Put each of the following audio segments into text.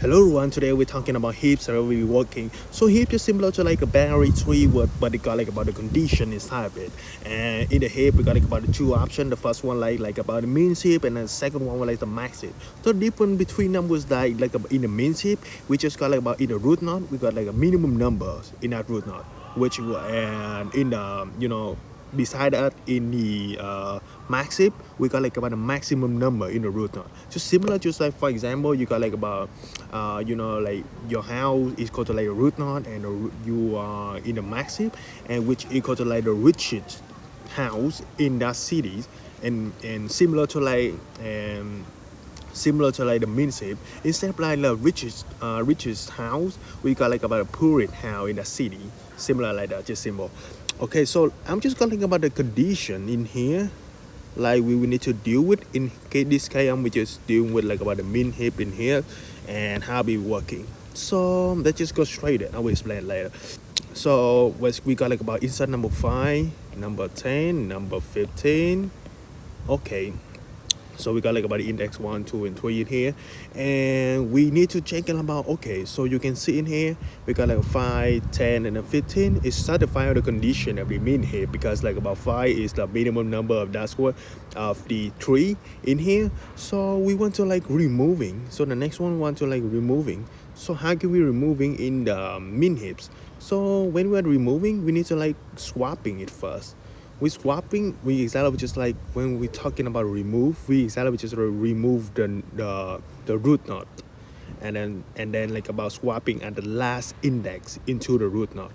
Hello everyone, today we're talking about heaps that we'll be working. So heap is similar to like a binary tree, but it got like about the condition inside of it. And in the heap we got like about the two options. The first one like about the min heap, and then the second one was like the max heap. So the difference between them was like in the min heap, we just got like about in the root knot, we got like a minimum numbers in that root knot, and in the beside that in the max heap, we got like about a maximum number in the root knot. Just similar, just like for example, you got like about like your house is equal to like a root knot, and you are in the max heap, and which equal to like the richest house in that city, and similar to like the min shape. Instead of like the richest house, we got like about a poorest house in the city. Similar like that, just simple. Okay, so I'm just talking about the condition in here, like we will need to deal with. In this case, I'm just dealing with like about the min heap in here and how we working. So let's just go straight in. I will explain later. So we got like about insert number 5, number 10, number 15. Okay, so we got like about the index 1, 2, and 3 in here, and we need to check it about. Okay, so you can see in here we got like a 5, 10, and a 15. It's satisfying the condition that we mean here, because like about 5 is the minimum number of that square of the 3 in here. So we want to like removing. So the next one want to like removing. So how can we removing in the min heaps? So when we're removing, we need to like swapping it first. With swapping, we exactly just like when we're talking about remove, we exactly just remove the root knot, and then like about swapping at the last index into the root knot.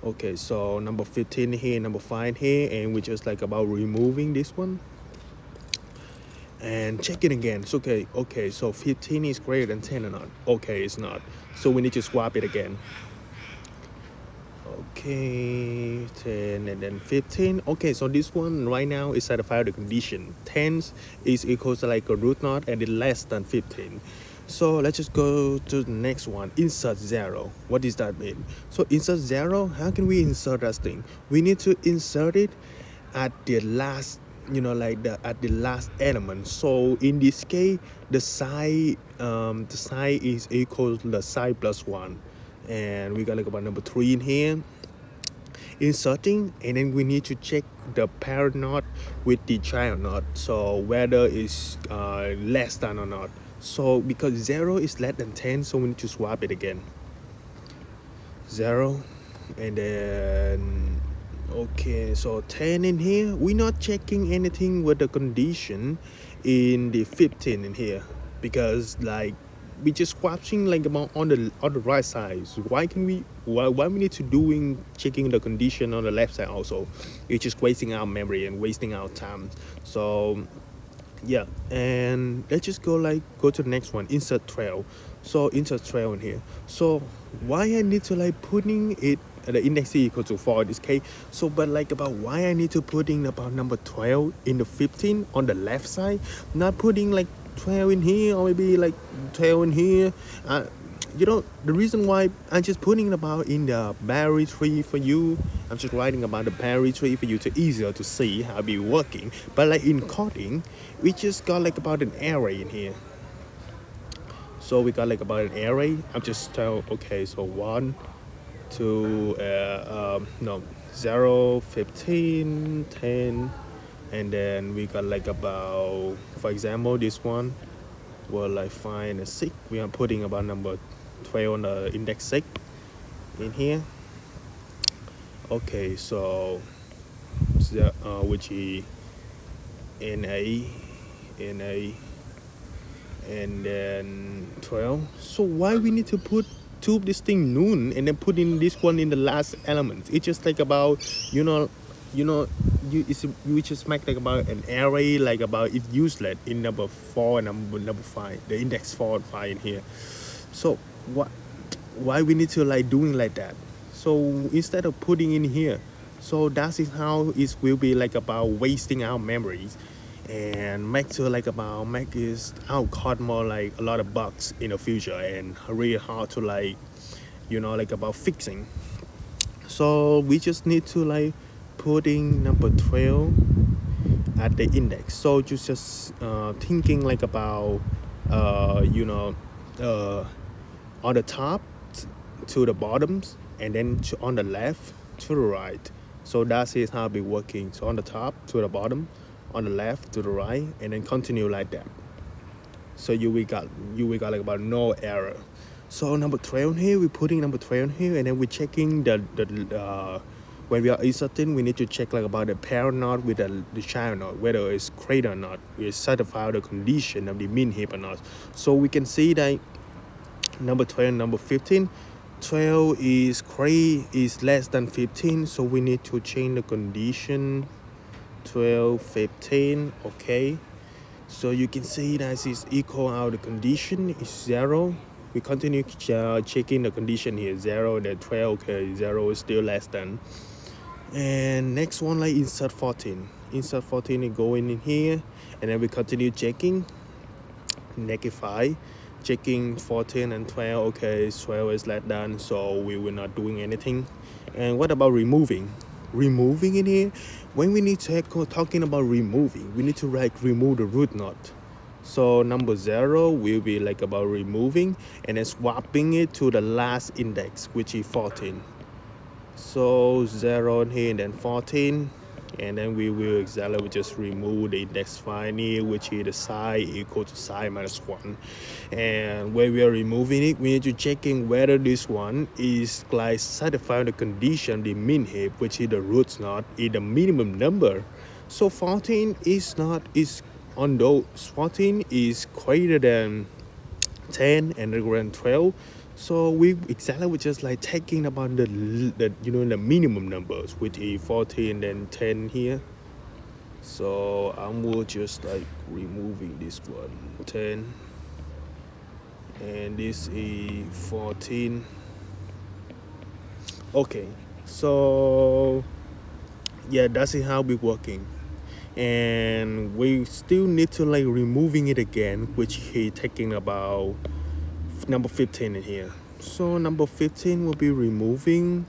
Okay, so number 15 here, number 5 here, and we just like about removing this one and check it again. It's okay, so 15 is greater than 10 or not? Okay, it's not, so we need to swap it again. Okay, 10 and then 15. Okay, so this one right now is satisfied the condition. 10 is equal to like a root knot and it's less than 15. So let's just go to the next one. Insert 0. What does that mean? So insert 0, how can we insert that thing? We need to insert it at the last, at the last element. So in this case, the side is equal to the side plus 1. And we got like about number 3 in here, inserting, and then we need to check the parent knot with the child knot, so whether it's less than or not. So because 0 is less than 10, so we need to swap it again. 0, and then okay, so 10 in here. We're not checking anything with the condition in the 15 in here, because like we just swapping like about on the right side. So why we need to doing checking the condition on the left side also? It's just wasting our memory and wasting our time. So yeah, and let's just go to the next one, insert trail. So insert trail in here. So why I need to like putting it the index equal to 4 in this case. So but like about why I need to putting about number 12 in the 15 on the left side, not putting like 12 in here, or maybe like 12 in here. The reason why I'm just putting about in the barrier tree for you, I'm just writing about the barrier tree for you to easier to see how it be working. But like in coding, we just got like about an array in here. So we got like about an array. I'm just okay, so 1, 2, 0, 15, 10, and then we got like about, for example, this one will like find a 6. We are putting about number 12 on the index 6 in here. Okay, so which is NA, and then 12. So why we need to put this thing noon and then put in this one in the last element? It's just like about you just make like about an array, like about it's useless in number 4 and number 5, the index 4 and 5 in here. So why we need to like doing like that? So instead of putting in here, so that is how it will be like about wasting our memories, and make it our code more like a lot of bugs in the future, and really hard to like about fixing. So we just need to like putting number 12 at the index. So you just thinking like about on the top to the bottoms, and then on the left to the right. So that is how it be working. So on the top to the bottom, on the left to the right, and then continue like that. So you will got like about no error. So number 12 here, we're putting number 12 here, and then we're checking the when we are inserting, we need to check like about the parent node with the child node, whether it's great or not. We certify the condition of the mean heap or not. So we can see that number 12, number 15, 12 is less than 15, so we need to change the condition 12, 15, okay. So you can see that is equal out the condition is 0. We continue checking the condition here, 0, then 12, okay, 0 is still less than. And next one, like insert 14. Insert 14 is going in here, and then we continue checking, -5, checking 14 and 12, okay, 12 is less than, so we were not doing anything. And what about removing? Removing in here, when we need to talking about removing, we need to like remove the root node. So number 0 will be like about removing and then swapping it to the last index, which is 14. So 0 here and then 14, and then we will exactly just remove the index 5 here, which is the psi equal to psi minus 1. And when we are removing it, we need to checking whether this one is like satisfying the condition, the mean heap, which is the roots node, is the minimum number. So 14 is not, is on those 14 is greater than 10 and greater than 12. So we exactly we're just like taking about the the minimum numbers, which is 14 and 10 here. So I will just like removing this one, 10, and this is 14. Okay, so yeah, that's how we're working. And we still need to like removing it again, which he taking about number 15 in here. So number 15 will be removing.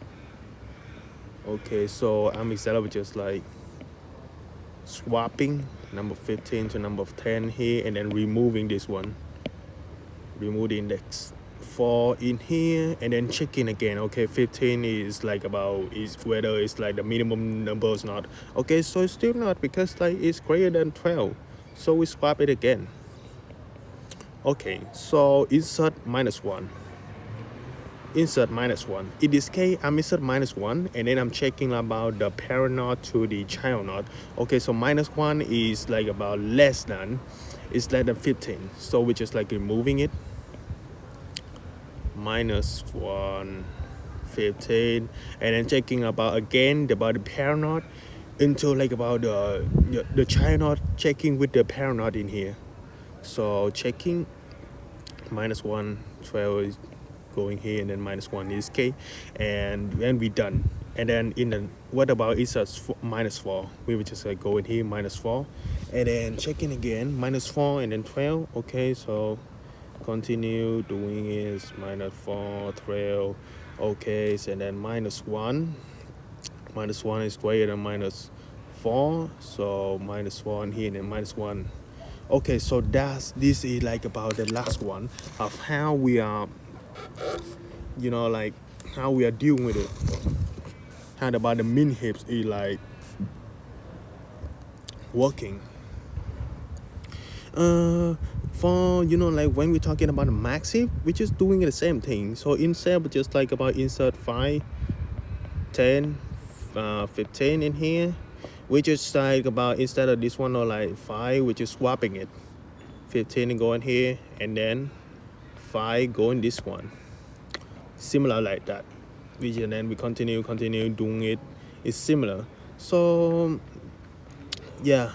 Okay, so I'm exactly just like swapping number 15 to number 10 here, and then removing this one, remove the index 4 in here, and then checking again. Okay, 15 is like about is whether it's like the minimum number or not. Okay, so it's still not, because like it's greater than 12, so we swap it again. Okay, so insert -1. Insert -1. In this case, I'm insert -1, and then I'm checking about the parent node to the child node. Okay, so -1 is like about less than, it's less than 15. So we're just like removing it. -1, 15, and then checking about again about the parent node until like about the child node, checking with the parent node in here. So checking -1, 12 is going here, and then -1 is k, and then we done. And then in the what about insert -4? We would just like go in here -4, and then checking again -4 and then 12. Okay, so continue doing is -4, 12. Okay, so, and then -1. -1 is greater than -4, so -1 here and then -1. Okay, so this is like about the last one of how we are, like how we are dealing with it. How about the min heaps is like working. For like when we're talking about the max heap, we're just doing the same thing. So instead, just like about insert 5, 10, 15 in here, we just like about instead of this one or like 5, we're just swapping it. 15 going here, and then 5 going this one. Similar like that. And then we continue doing it. It's similar. So yeah.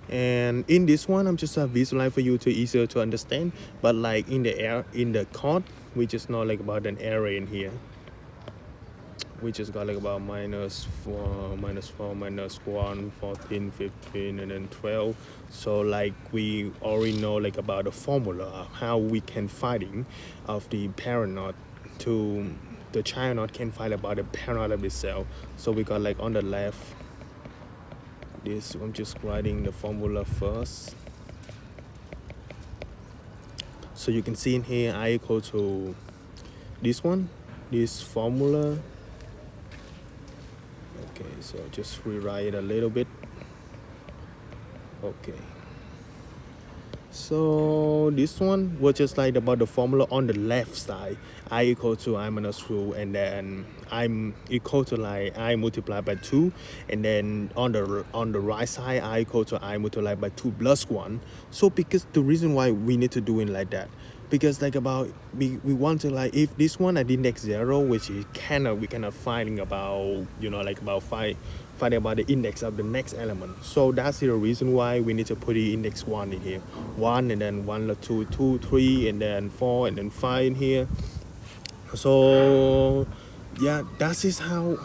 And in this one, I'm just visualize for you to easier to understand. But like in the code, we just know like about an array in here. We just got like about -4, -1, 14, 15, and then 12. So like we already know like about the formula of how we can finding of the parent node to the child node, can find about the parent node of itself. So we got like on the left, this, I'm just writing the formula first. So you can see in here I equal to this one, this formula. Okay, so just rewrite it a little bit. Okay, so this one was just like about the formula on the left side, I equal to I minus 2, and then I'm equal to like I multiplied by 2, and then on the right side I equal to I multiplied by 2 plus 1. So because the reason why we need to do it like that, because like about we want to like if this one at index 0, which is we cannot finding about like about finding about the index of the next element. So that's the reason why we need to put the index 1 in here, 1, and then 1, 2, 2, 3, and then 4, and then 5 in here. So yeah, that is how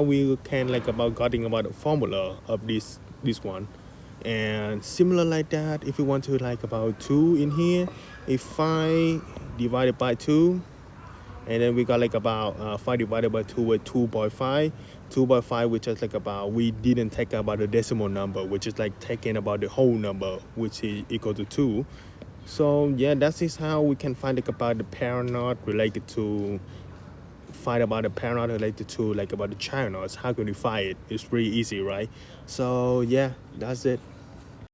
we can like about getting about the formula of this one. And similar like that, if we want to like about 2 in here, if 5 divided by 2, and then we got like about 5 divided by 2 with 2.5. 2.5, which is like about we didn't take about the decimal number, which is like taking about the whole number, which is equal to 2. So yeah, that is how we can find like about the parent node related to find about the parent related to like about the child nodes. How can we find it? It's pretty easy, right? So yeah, that's it.